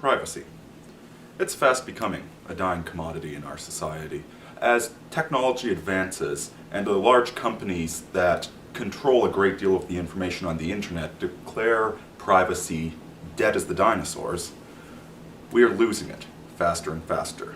privacy. It's fast becoming a dying commodity in our society. As technology advances and the large companies that control a great deal of the information on the internet declare privacy dead as the dinosaurs, we are losing it faster and faster.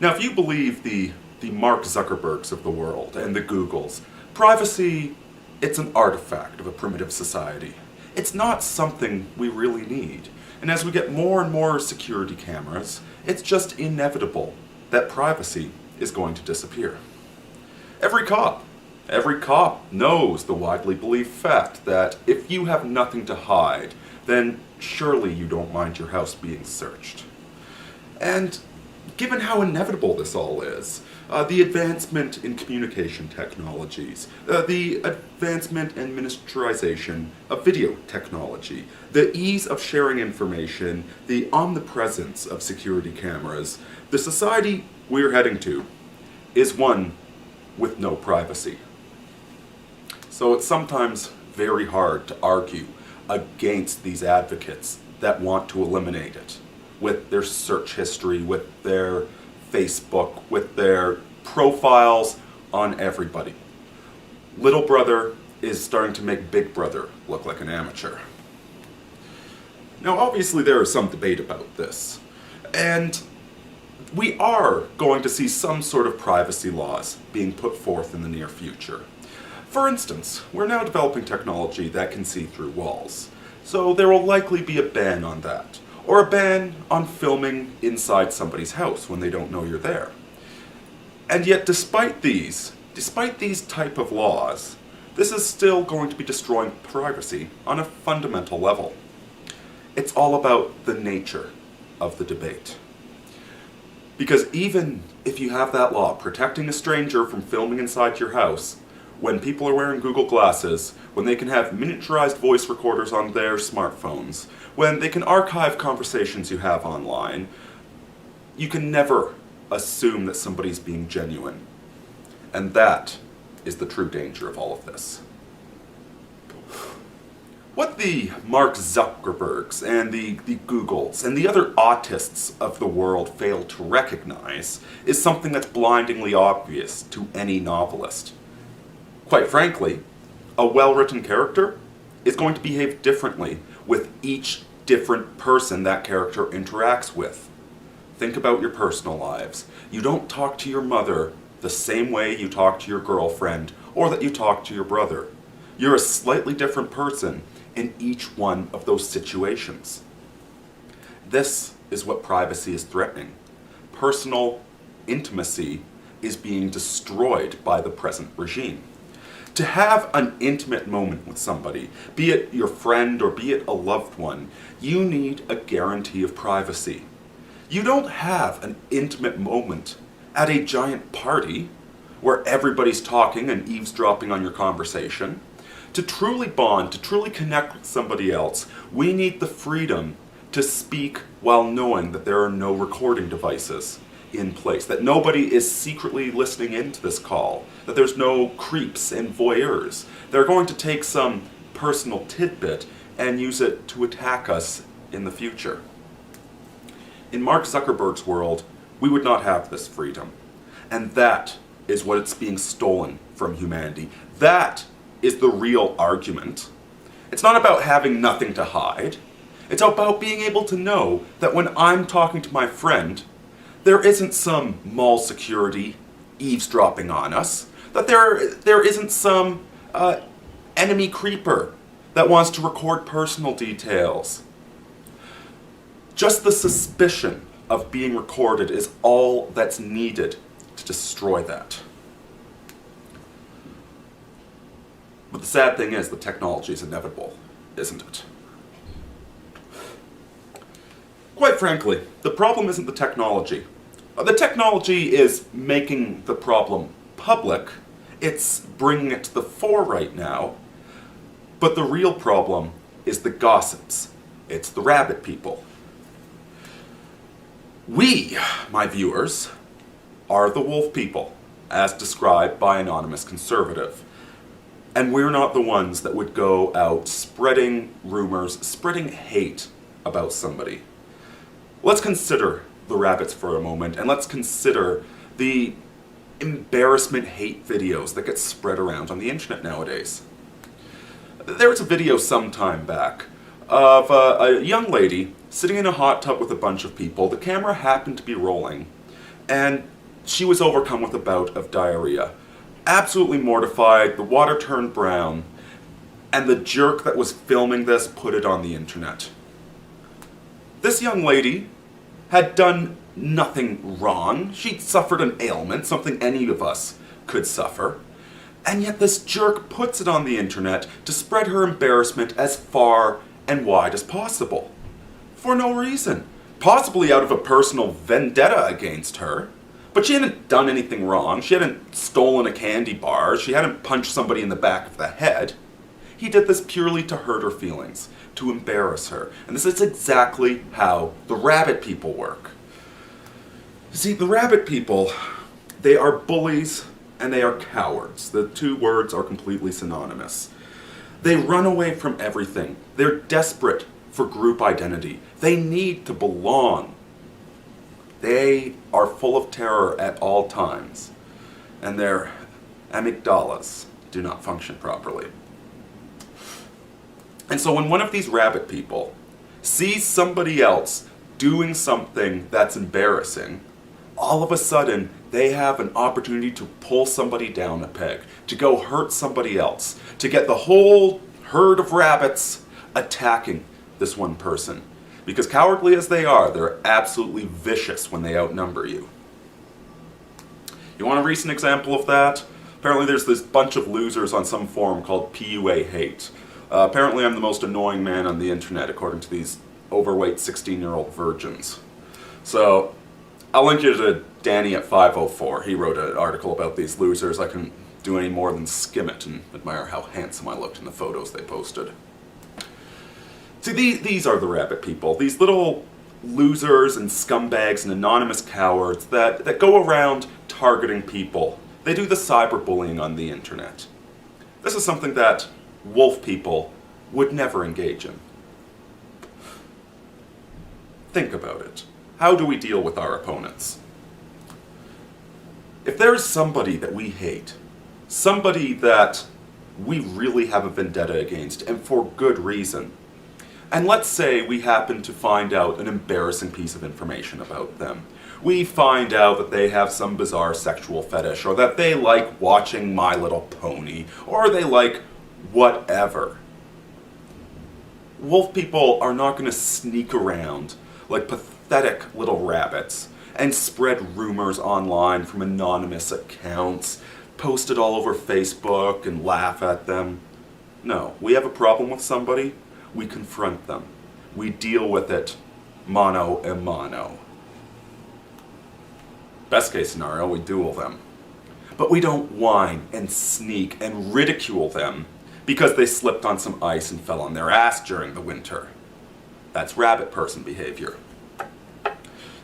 Now, if you believe the Mark Zuckerbergs of the world and the Googles, privacy, it's an artifact of a primitive society. It's not something we really need. And as we get more and more security cameras, it's just inevitable that privacy is going to disappear. Every cop knows the widely believed fact that if you have nothing to hide, then surely you don't mind your house being searched. And given how inevitable this all is, the advancement in communication technologies, the advancement and miniaturization of video technology, the ease of sharing information, the omnipresence of security cameras, the society we're heading to is one with no privacy. So it's sometimes very hard to argue against these advocates that want to eliminate it with their search history, with their Facebook, with their profiles on everybody. Little brother is starting to make big brother look like an amateur. Now, obviously there is some debate about this, and we are going to see some sort of privacy laws being put forth in the near future. For instance, we're now developing technology that can see through walls, so there will likely be a ban on that, or a ban on filming inside somebody's house when they don't know you're there. And yet, despite these type of laws, this is still going to be destroying privacy on a fundamental level. It's all about the nature of the debate. Because even if you have that law protecting a stranger from filming inside your house, when people are wearing Google Glasses, when they can have miniaturized voice recorders on their smartphones, when they can archive conversations you have online, you can never assume that somebody's being genuine. And that is the true danger of all of this. What the Mark Zuckerbergs and the Googles and the other autists of the world fail to recognize is something that's blindingly obvious to any novelist. Quite frankly, a well-written character is going to behave differently with each different person that character interacts with. Think about your personal lives. You don't talk to your mother the same way you talk to your girlfriend or that you talk to your brother. You're a slightly different person in each one of those situations. This is what privacy is threatening. Personal intimacy is being destroyed by the present regime. To have an intimate moment with somebody, be it your friend or be it a loved one, you need a guarantee of privacy. You don't have an intimate moment at a giant party where everybody's talking and eavesdropping on your conversation. To truly bond, to truly connect with somebody else, we need the freedom to speak while knowing that there are no recording devices in place, that nobody is secretly listening into this call, that there's no creeps and voyeurs. They're going to take some personal tidbit and use it to attack us in the future. In Mark Zuckerberg's world, we would not have this freedom. And that is what it's being stolen from humanity. That is the real argument. It's not about having nothing to hide. It's about being able to know that when I'm talking to my friend, there isn't some mall security eavesdropping on us, that there isn't some enemy creeper that wants to record personal details. Just the suspicion of being recorded is all that's needed to destroy that. But the sad thing is, the technology is inevitable, isn't it? Quite frankly, the problem isn't the technology. The technology is making the problem public. It's bringing it to the fore right now. But the real problem is the gossips. It's the rabbit people. We, my viewers, are the wolf people, as described by Anonymous Conservative. And we're not the ones that would go out spreading rumors, spreading hate about somebody. Let's consider the rabbits for a moment, and let's consider the embarrassment hate videos that get spread around on the internet nowadays. There was a video some time back of a young lady sitting in a hot tub with a bunch of people. The camera happened to be rolling, and she was overcome with a bout of diarrhea. Absolutely mortified, the water turned brown, and the jerk that was filming this put it on the internet. This young lady had done nothing wrong. She'd suffered an ailment, something any of us could suffer. And yet this jerk puts it on the internet to spread her embarrassment as far and wide as possible. For no reason. Possibly out of a personal vendetta against her. But she hadn't done anything wrong. She hadn't stolen a candy bar. She hadn't punched somebody in the back of the head. He did this purely to hurt her feelings, to embarrass her. And this is exactly how the rabbit people work. See, the rabbit people, they are bullies and they are cowards. The two words are completely synonymous. They run away from everything. They're desperate for group identity. They need to belong. They are full of terror at all times, and their amygdalas do not function properly. And so when one of these rabbit people sees somebody else doing something that's embarrassing, all of a sudden they have an opportunity to pull somebody down a peg, to go hurt somebody else, to get the whole herd of rabbits attacking this one person. Because cowardly as they are, they're absolutely vicious when they outnumber you. You want a recent example of that? Apparently there's this bunch of losers on some forum called PUA Hate. Apparently I'm the most annoying man on the internet, according to these overweight 16-year-old virgins. So, I'll link you to Danny at 504. He wrote an article about these losers. I couldn't do any more than skim it and admire how handsome I looked in the photos they posted. See, these are the rabbit people. These little losers and scumbags and anonymous cowards that go around targeting people. They do the cyberbullying on the internet. This is something that wolf people would never engage in. Think about it. How do we deal with our opponents? If there is somebody that we hate, somebody that we really have a vendetta against, and for good reason, and let's say we happen to find out an embarrassing piece of information about them. We find out that they have some bizarre sexual fetish, or that they like watching My Little Pony, or they like whatever. Wolf people are not going to sneak around like pathetic little rabbits and spread rumors online from anonymous accounts, post it all over Facebook and laugh at them. No, we have a problem with somebody, we confront them. We deal with it mano a mano. Best case scenario, we duel them. But we don't whine and sneak and ridicule them because they slipped on some ice and fell on their ass during the winter. That's rabbit person behavior.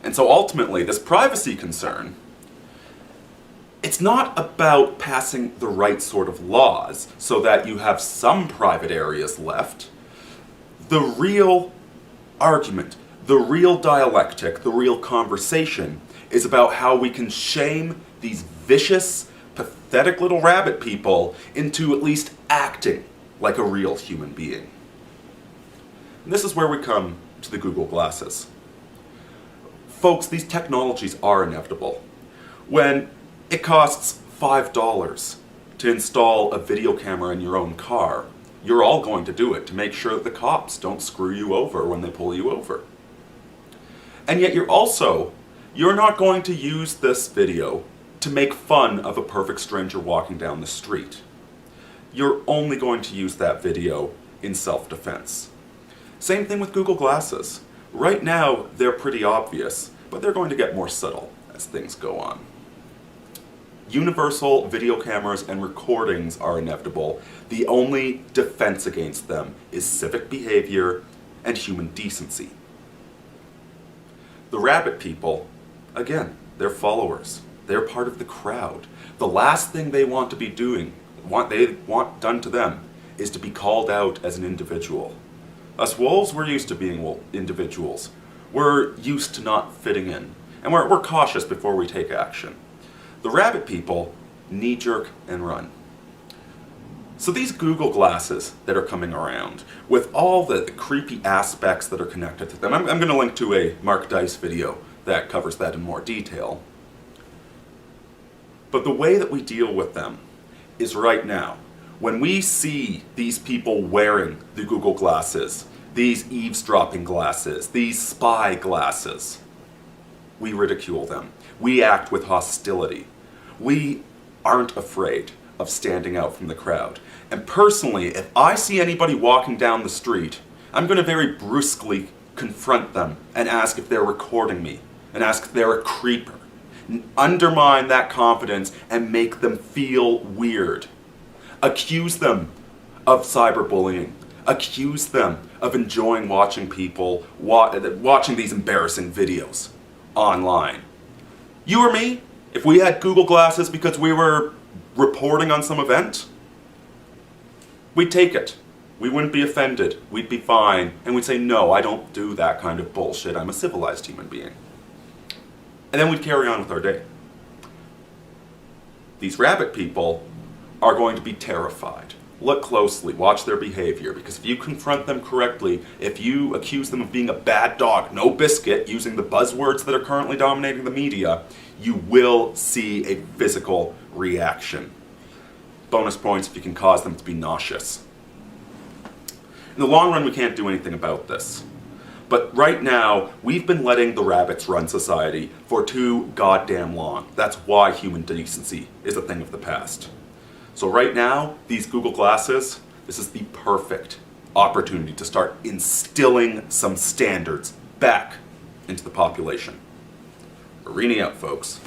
And so ultimately, this privacy concern, it's not about passing the right sort of laws so that you have some private areas left. The real argument, the real dialectic, the real conversation is about how we can shame these vicious, pathetic little rabbit people into at least acting like a real human being. And this is where we come to the Google Glasses. Folks, these technologies are inevitable. When it costs $5 to install a video camera in your own car, you're all going to do it to make sure that the cops don't screw you over when they pull you over. And yet you're not going to use this video to make fun of a perfect stranger walking down the street. You're only going to use that video in self-defense. Same thing with Google Glasses. Right now, they're pretty obvious, but they're going to get more subtle as things go on. Universal video cameras and recordings are inevitable. The only defense against them is civic behavior and human decency. The rabbit people, again, they're followers. They're part of the crowd. The last thing they want to be doing, want done to them is to be called out as an individual. Us wolves, we're used to being individuals. We're used to not fitting in, and we're cautious before we take action. The rabbit people knee-jerk and run. So these Google glasses that are coming around, with all the creepy aspects that are connected to them, I'm going to link to a Mark Dice video that covers that in more detail. But the way that we deal with them is right now. When we see these people wearing the Google glasses, these eavesdropping glasses, these spy glasses, we ridicule them. We act with hostility. We aren't afraid of standing out from the crowd. And personally, if I see anybody walking down the street, I'm going to very brusquely confront them and ask if they're recording me, and ask if they're a creeper, and undermine that confidence and make them feel weird. Accuse them of cyberbullying. Accuse them of enjoying watching people, watching these embarrassing videos online. You or me, if we had Google glasses because we were reporting on some event, we'd take it. We wouldn't be offended. We'd be fine. And we'd say, no, I don't do that kind of bullshit. I'm a civilized human being. And then we'd carry on with our day. These rabbit people are going to be terrified. Look closely, watch their behavior, because if you confront them correctly, if you accuse them of being a bad dog, no biscuit, using the buzzwords that are currently dominating the media, you will see a physical reaction. Bonus points if you can cause them to be nauseous. In the long run, we can't do anything about this. But right now, we've been letting the rabbits run society for too goddamn long. That's why human decency is a thing of the past. So right now, these Google glasses, this is the perfect opportunity to start instilling some standards back into the population. Aurini out, folks.